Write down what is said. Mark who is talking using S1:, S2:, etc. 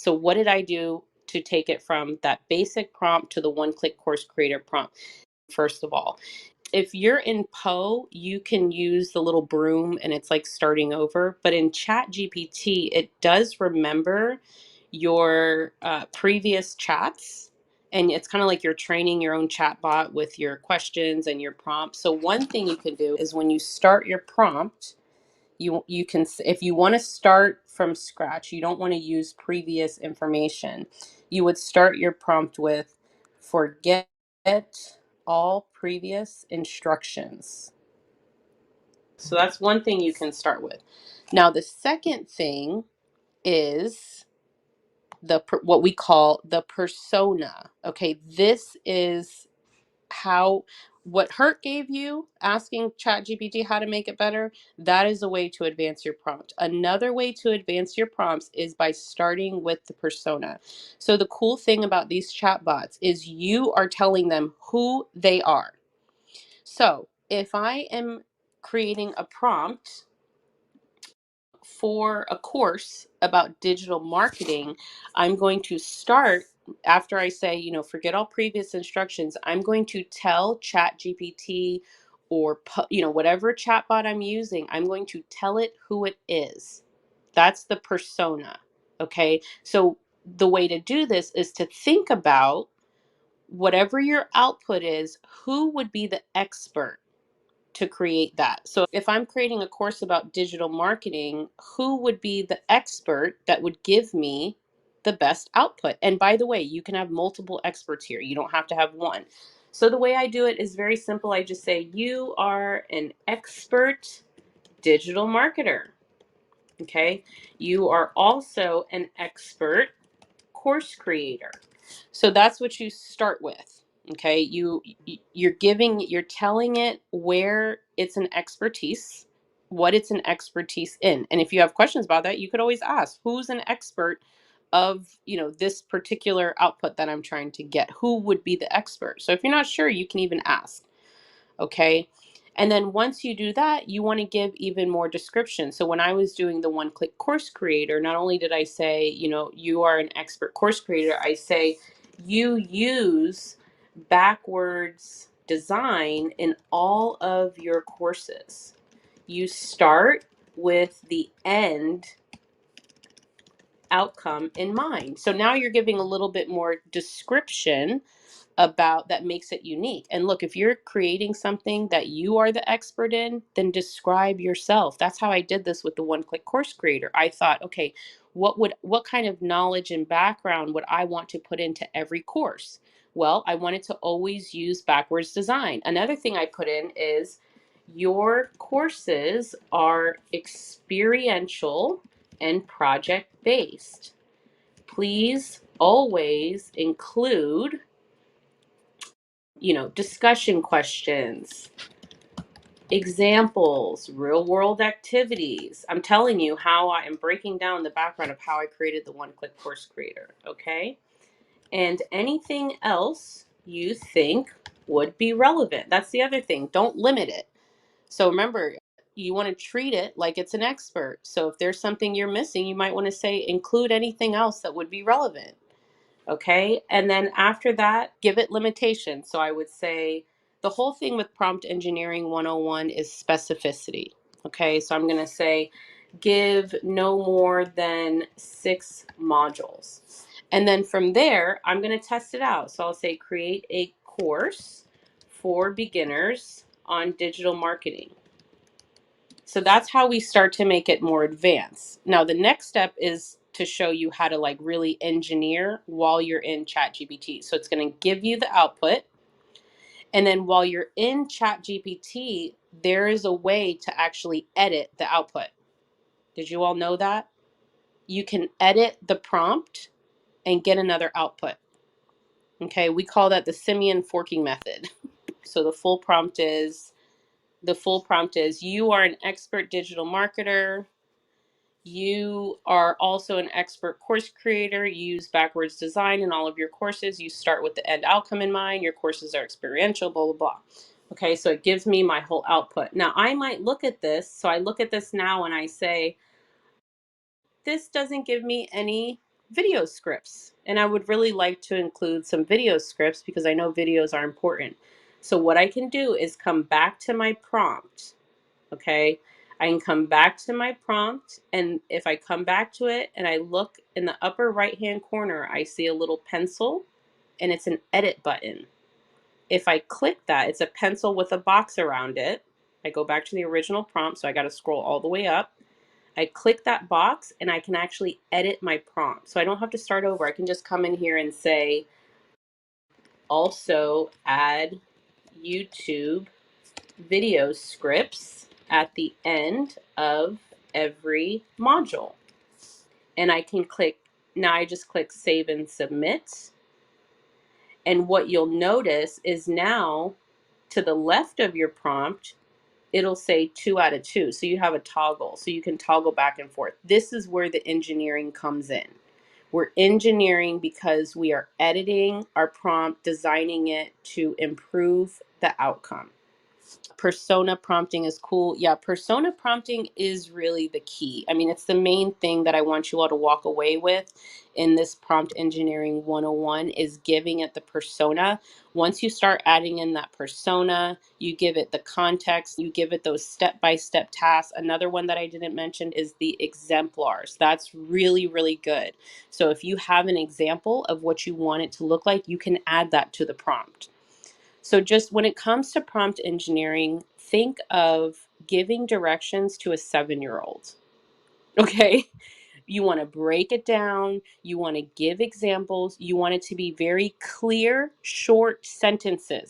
S1: So what did I do to take it from that basic prompt to the one-click course creator prompt? First of all, if you're in Poe, you can use the little broom and it's like starting over. But in Chat GPT, it does remember your previous chats. And it's kind of like you're training your own chatbot with your questions and your prompts. So one thing you can do is when you start your prompt, you can, if you want to start from scratch, you don't want to use previous information, you would start your prompt with forget all previous instructions. So that's one thing you can start with. Now the second thing is what we call the persona. Okay, this is how, what Hurt gave you, asking ChatGPT how to make it better, that is a way to advance your prompt. Another way to advance your prompts is by starting with the persona. So the cool thing about these chatbots is you are telling them who they are. So if I am creating a prompt for a course about digital marketing, I'm going to start after I say, forget all previous instructions. I'm going to tell ChatGPT or, whatever chatbot I'm using, I'm going to tell it who it is. That's the persona. Okay. So the way to do this is to think about whatever your output is, who would be the expert to create that. So if I'm creating a course about digital marketing, who would be the expert that would give me the best output? And by the way, you can have multiple experts here. You don't have to have one. So the way I do it is very simple. I just say, you are an expert digital marketer. Okay. You are also an expert course creator. So that's what you start with. Okay, you're telling it where it's an expertise, what it's an expertise in. And if you have questions about that, you could always ask, who's an expert of, this particular output that I'm trying to get? Who would be the expert? So if you're not sure, you can even ask. Okay. And then once you do that, you want to give even more description. So when I was doing the one-click course creator, not only did I say, you are an expert course creator, I say you use backwards design in all of your courses. You start with the end outcome in mind. So now you're giving a little bit more description about that makes it unique. And look, if you're creating something that you are the expert in, then describe yourself. That's how I did this with the one-click course creator. I thought, okay, what kind of knowledge and background would I want to put into every course? Well, I wanted to always use backwards design. Another thing I put in is your courses are experiential and project based. Please always include discussion questions, examples, real world activities. I'm telling you how I am breaking down the background of how I created the one click course creator. Okay. And anything else you think would be relevant. That's the other thing. Don't limit it. So remember, you want to treat it like it's an expert. So if there's something you're missing, you might want to say, include anything else that would be relevant. Okay. And then after that, give it limitations. So I would say the whole thing with prompt engineering 101 is specificity. Okay. So I'm going to say, give no more than 6 modules. And then from there, I'm going to test it out. So I'll say, create a course for beginners on digital marketing. So that's how we start to make it more advanced. Now, the next step is to show you how to like really engineer while you're in ChatGPT. So it's going to give you the output. And then while you're in ChatGPT, there is a way to actually edit the output. Did you all know that? You can edit the prompt and get another output. Okay, we call that the simian forking method. So the full prompt is, you are an expert digital marketer. You are also an expert course creator. You use backwards design in all of your courses. You start with the end outcome in mind. Your courses are experiential, blah, blah, blah. Okay, so it gives me my whole output. Now, I might look at this. So I look at this now and I say, this doesn't give me any video scripts. And I would really like to include some video scripts because I know videos are important. So what I can do is come back to my prompt, okay? I can come back to my prompt, and if I come back to it and I look in the upper right-hand corner, I see a little pencil and it's an edit button. If I click that, it's a pencil with a box around it. I go back to the original prompt, so I got to scroll all the way up. I click that box and I can actually edit my prompt. So I don't have to start over. I can just come in here and say, also add YouTube video scripts at the end of every module. And I can click, now I just click save and submit. And what you'll notice is now to the left of your prompt, it'll say 2 out of 2. So you have a toggle. So you can toggle back and forth. This is where the engineering comes in. We're engineering because we are editing our prompt, designing it to improve the outcome. Persona prompting is cool. Yeah, persona prompting is really the key. I mean, it's the main thing that I want you all to walk away with in this prompt engineering 101 is giving it the persona. Once you start adding in that persona, you give it the context, you give it those step-by-step tasks. Another one that I didn't mention is the exemplars. That's really, really good. So if you have an example of what you want it to look like, you can add that to the prompt. So just when it comes to prompt engineering, think of giving directions to a 7-year-old. Okay? You want to break it down, you want to give examples, you want it to be very clear, short sentences.